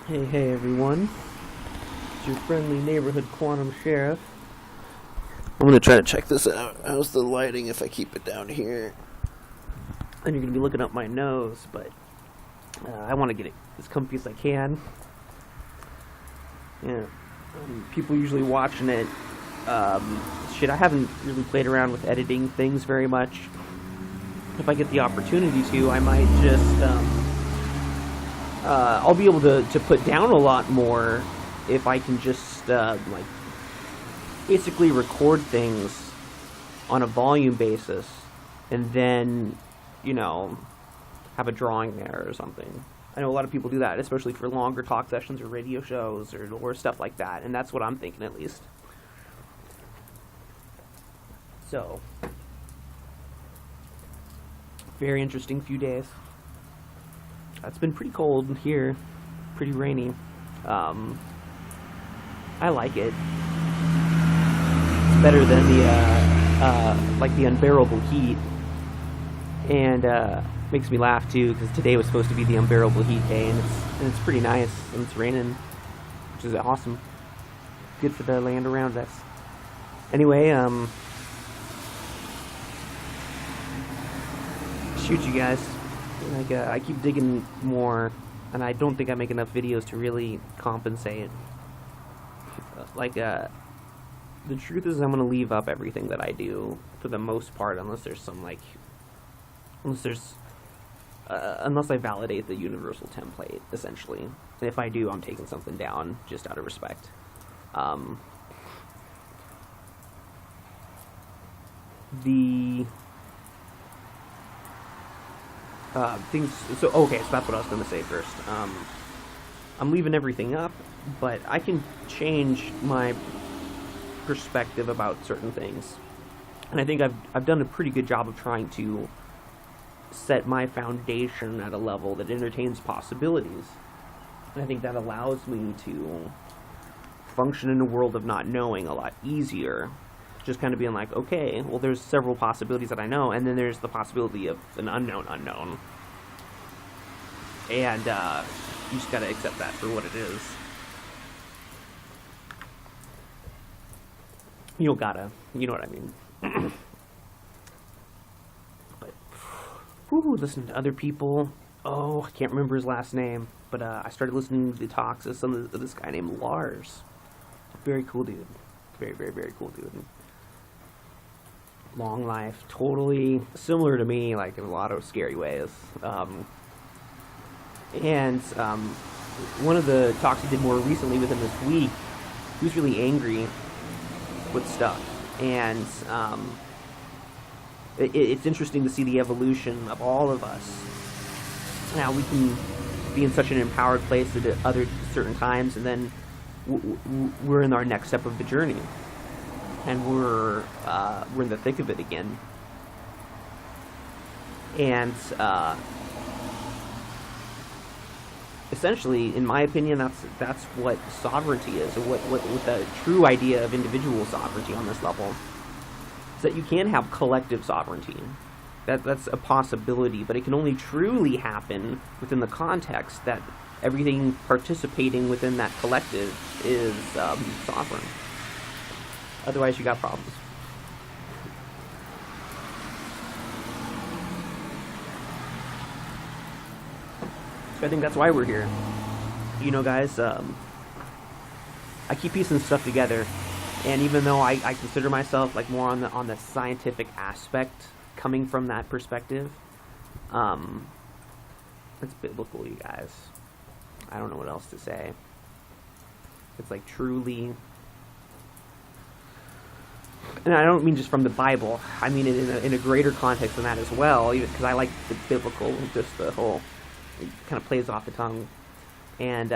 Hey everyone, it's your friendly neighborhood quantum sheriff. I'm gonna try to check this out. How's the lighting if I keep it down here? And you're gonna be looking up my nose, but I want to get it as comfy as I can. Yeah, people usually watching it. I haven't really played around with editing things very much. If I get the opportunity to, I might just I'll be able to put down a lot more if I can just like basically record things on a volume basis and then, have a drawing there or something. I know a lot of people do that, especially for longer talk sessions or radio shows or stuff like that, and that's what I'm thinking at least. So, very interesting few days. It's been pretty cold here, pretty rainy. I like it. It's better than the unbearable heat, and makes me laugh too because today was supposed to be the unbearable heat day, and it's pretty nice, and it's raining, which is awesome. Good for the land around us. Anyway, shoot, you guys. I keep digging more, and I don't think I make enough videos to really compensate. The truth is I'm going to leave up everything that I do for the most part, unless I validate the universal template, essentially. And if I do, I'm taking something down just out of respect. So that's what I was going to say first. I'm leaving everything up, but I can change my perspective about certain things. And I think I've done a pretty good job of trying to set my foundation at a level that entertains possibilities. And I think that allows me to function in a world of not knowing a lot easier. Just kind of being like, okay, well, there's several possibilities that I know, and then there's the possibility of an unknown. And you just gotta accept that for what it is. You don't gotta, you know what I mean. But, listening to other people. Oh, I can't remember his last name, but I started listening to the talks of this guy named Lars. Very cool dude. Very, very, very cool dude. Long life, totally similar to me, like in a lot of scary ways. One of the talks he did more recently with him this week, he was really angry with stuff, and it's interesting to see the evolution of all of us. Now we can be in such an empowered place at other certain times, and then we're in our next step of the journey. And we're in the thick of it again. And essentially, in my opinion, that's what sovereignty is, or what the true idea of individual sovereignty on this level. Is that you can have collective sovereignty. That's a possibility, but it can only truly happen within the context that everything participating within that collective is sovereign. Otherwise, you got problems. So I think that's why we're here. Guys, I keep piecing stuff together, and even though I consider myself like more on the scientific aspect, coming from that perspective, it's biblical, you guys. I don't know what else to say. It's like truly. And I don't mean just from the Bible. I mean it in a greater context than that as well, because I like the biblical, just the whole, it kind of plays off the tongue. And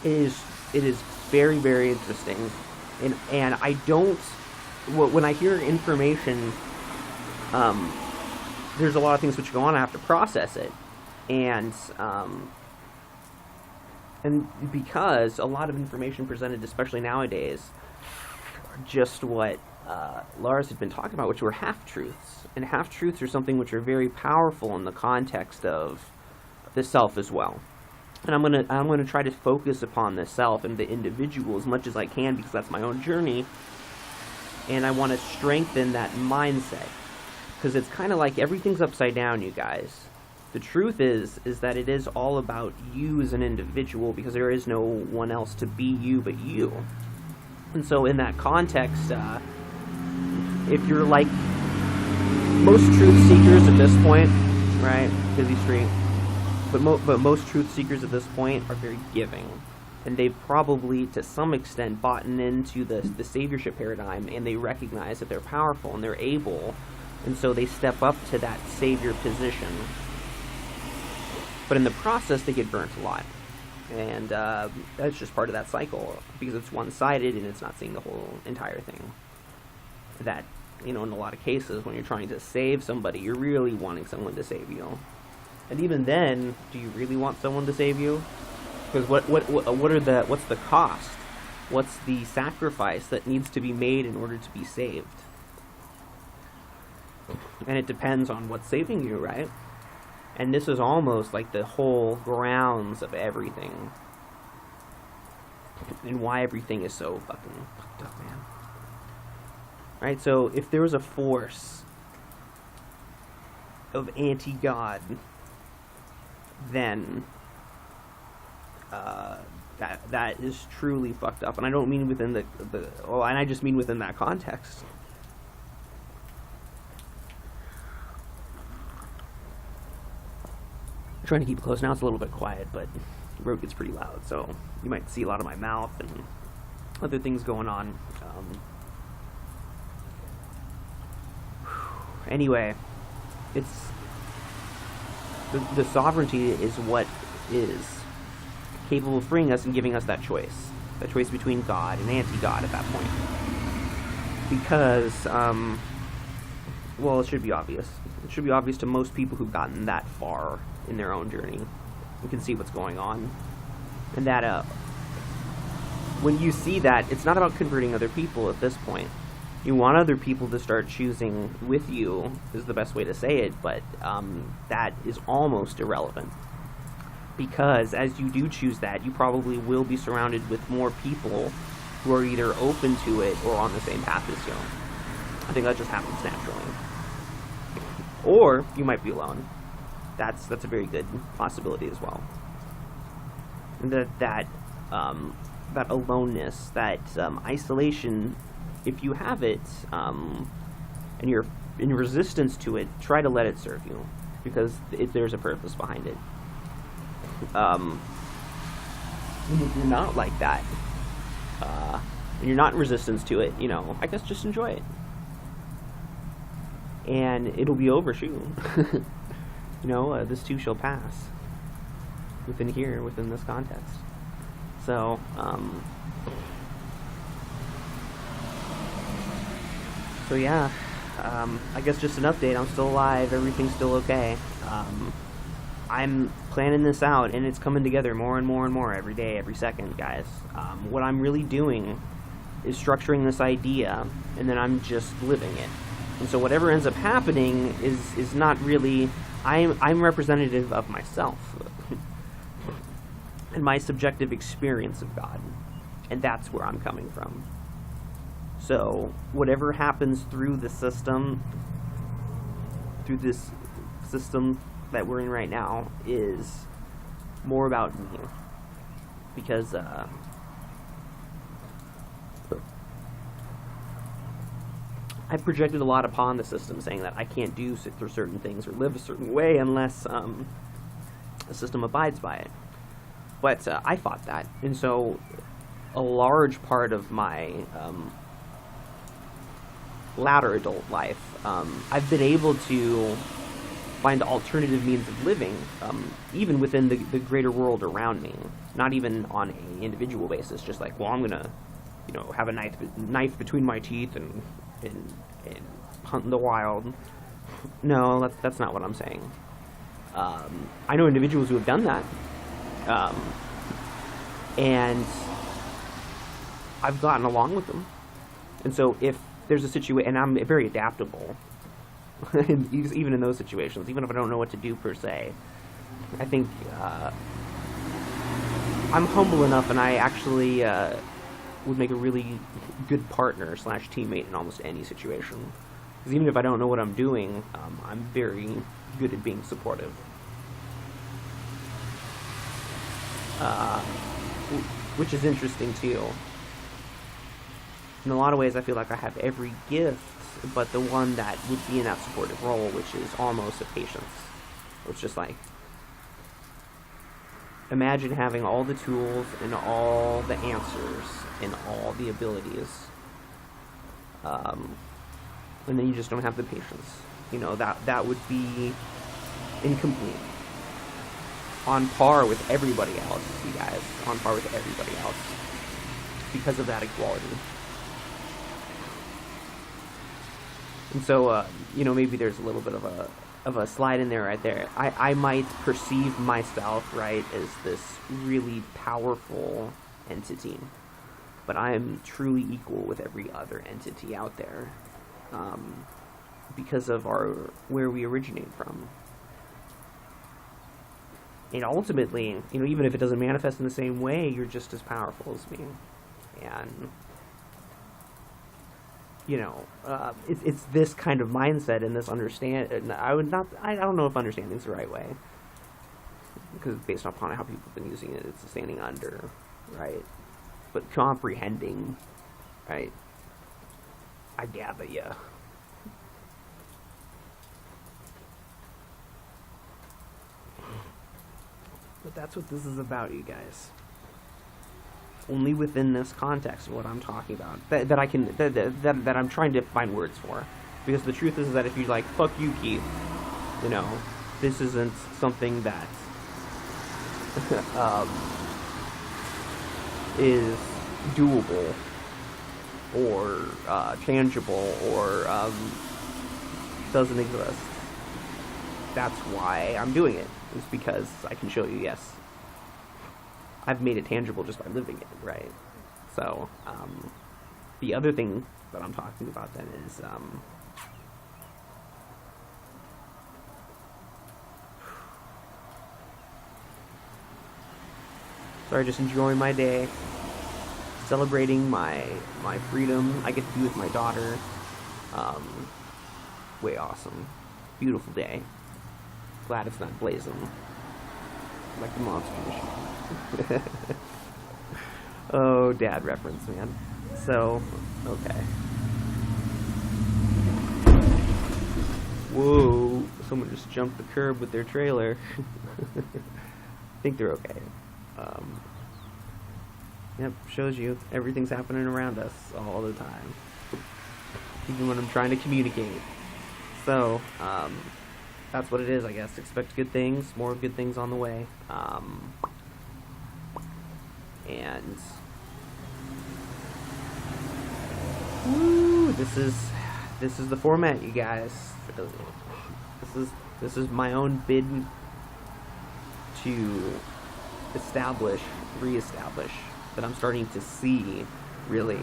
it is very, very interesting. And I don't, when I hear information, there's a lot of things which go on, I have to process it. And because a lot of information presented, especially nowadays, are just what Lars had been talking about, which were half-truths. And half-truths are something which are very powerful in the context of the self as well. And I'm gonna try to focus upon the self and the individual as much as I can, because that's my own journey. And I want to strengthen that mindset, because it's kind of like everything's upside down, you guys. The truth is that it is all about you as an individual, because there is no one else to be you but you. And so in that context, if you're like most truth seekers at this point, right, busy street, but most truth seekers at this point are very giving. And they've probably, to some extent, bought into the saviorship paradigm, and they recognize that they're powerful and they're able, and so they step up to that savior position. But in the process, they get burnt a lot. And that's just part of that cycle, because it's one-sided and it's not seeing the whole entire thing. That, in a lot of cases, when you're trying to save somebody, you're really wanting someone to save you. And even then, do you really want someone to save you? Because what's the cost? What's the sacrifice that needs to be made in order to be saved? And it depends on what's saving you, right? And this is almost like the whole grounds of everything. And why everything is so fucking fucked up, man. Right, so if there was a force of anti-God, then that is truly fucked up. And I don't mean within and I just mean within that context. I'm trying to keep it close. Now it's a little bit quiet, but the road gets pretty loud, so you might see a lot of my mouth and other things going on. Anyway, it's the sovereignty is what is capable of freeing us and giving us that choice between God and anti-God at that point. Because, well, it should be obvious. It should be obvious to most people who've gotten that far in their own journey and can see what's going on. And that, when you see that, it's not about converting other people at this point. You want other people to start choosing with you, is the best way to say it, but that is almost irrelevant. Because as you do choose that, you probably will be surrounded with more people who are either open to it or on the same path as you. I think that just happens naturally. Or you might be alone. That's a very good possibility as well. And that aloneness, that isolation, if you have it, and you're in resistance to it, try to let it serve you, because there's a purpose behind it. And if you're not like that, and you're not in resistance to it, I guess just enjoy it. And it'll be over soon. This too shall pass. Within this context. So, yeah, I guess just an update. I'm still alive. Everything's still okay. I'm planning this out, and it's coming together more and more and more every day, every second, guys. What I'm really doing is structuring this idea, and then I'm just living it. And so whatever ends up happening is not really... I'm representative of myself and my subjective experience of God, and that's where I'm coming from. So whatever happens through the system, through this system that we're in right now, is more about me, because I projected a lot upon the system, saying that I can't do certain things or live a certain way unless the system abides by it. But I fought that, and so a large part of my latter adult life, I've been able to find alternative means of living, even within the greater world around me. Not even on an individual basis, just like, well, I'm gonna, have a knife between my teeth and hunt in the wild. No, that's not what I'm saying. I know individuals who have done that, and I've gotten along with them. And so if there's a situation, and I'm very adaptable, even in those situations, even if I don't know what to do per se, I think I'm humble enough, and I actually would make a really good partner slash teammate in almost any situation. Because even if I don't know what I'm doing, I'm very good at being supportive. Which is interesting too. In a lot of ways, I feel like I have every gift, but the one that would be in that supportive role, which is almost a patience. It's just like, imagine having all the tools and all the answers and all the abilities, and then you just don't have the patience. You know, that would be incomplete. On par with everybody else, you guys. On par with everybody else. Because of that equality. And so, you know, maybe there's a little bit of a slide in there right there. I might perceive myself, right, as this really powerful entity. But I am truly equal with every other entity out there. Because of where we originate from. And ultimately, you know, even if it doesn't manifest in the same way, you're just as powerful as me. And, you know, it's this kind of mindset and this understand. I don't know if understanding is the right way, because based upon how people have been using it, it's standing under, right? But comprehending, right? I gather, yeah. But that's what this is about, you guys. Only within this context of what I'm talking about, that I'm trying to find words for. Because the truth is that if you're like, fuck you, Keith, you know, this isn't something that is doable or tangible or doesn't exist. That's why I'm doing it. It's because I can show you, yes, I've made it tangible just by living it, right? So, the other thing that I'm talking about then is, sorry, just enjoying my day, celebrating my freedom. I get to be with my daughter. Way awesome. Beautiful day. Glad it's not blazing like the monster machine. Oh, dad reference, man. So, okay. Whoa, someone just jumped the curb with their trailer. I think they're okay. Yep, shows you everything's happening around us all the time. Even when I'm trying to communicate. So, that's what it is, I guess. Expect good things, more good things on the way. And woo, this is the format, you guys. This is my own bid to reestablish that I'm starting to see, really,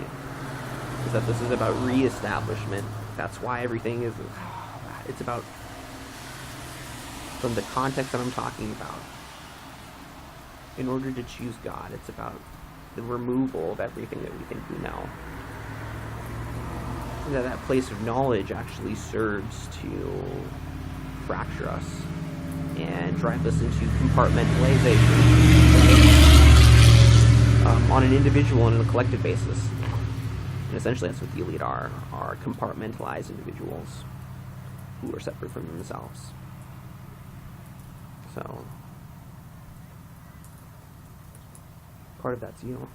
is that this is about reestablishment. That's why everything is. It's about, from the context that I'm talking about, in order to choose God, it's about the removal of everything that we think we know. And that place of knowledge actually serves to fracture us and drive us into compartmentalization, on an individual and on a collective basis. And essentially that's what the elite are compartmentalized individuals who are separate from themselves. So, part of that's you.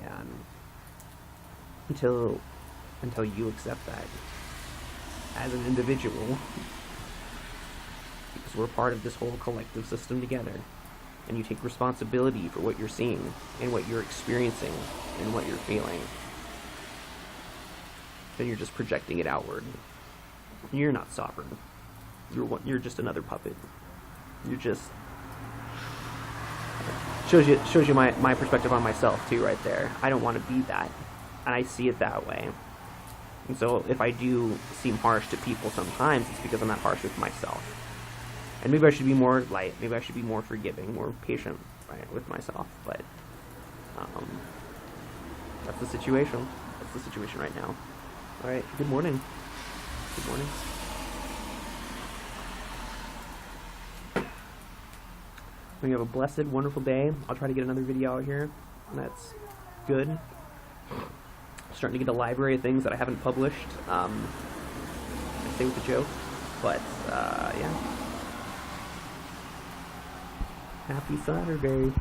And until you accept that as an individual, because we're part of this whole collective system together, and you take responsibility for what you're seeing and what you're experiencing and what you're feeling, then you're just projecting it outward. You're not sovereign. You're just another puppet. You're just shows you my perspective on myself too, right there. I don't want to be that, and I see it that way. And so if I do seem harsh to people sometimes, it's because I'm not harsh with myself. And maybe I should be more light. Maybe I should be more forgiving, more patient, right, with myself. But that's the situation. That's the situation right now. All right. Good morning. Good morning. We have a blessed, wonderful day. I'll try to get another video out here. That's good. Starting to get a library of things that I haven't published. I say with a joke, but yeah. Happy Saturday.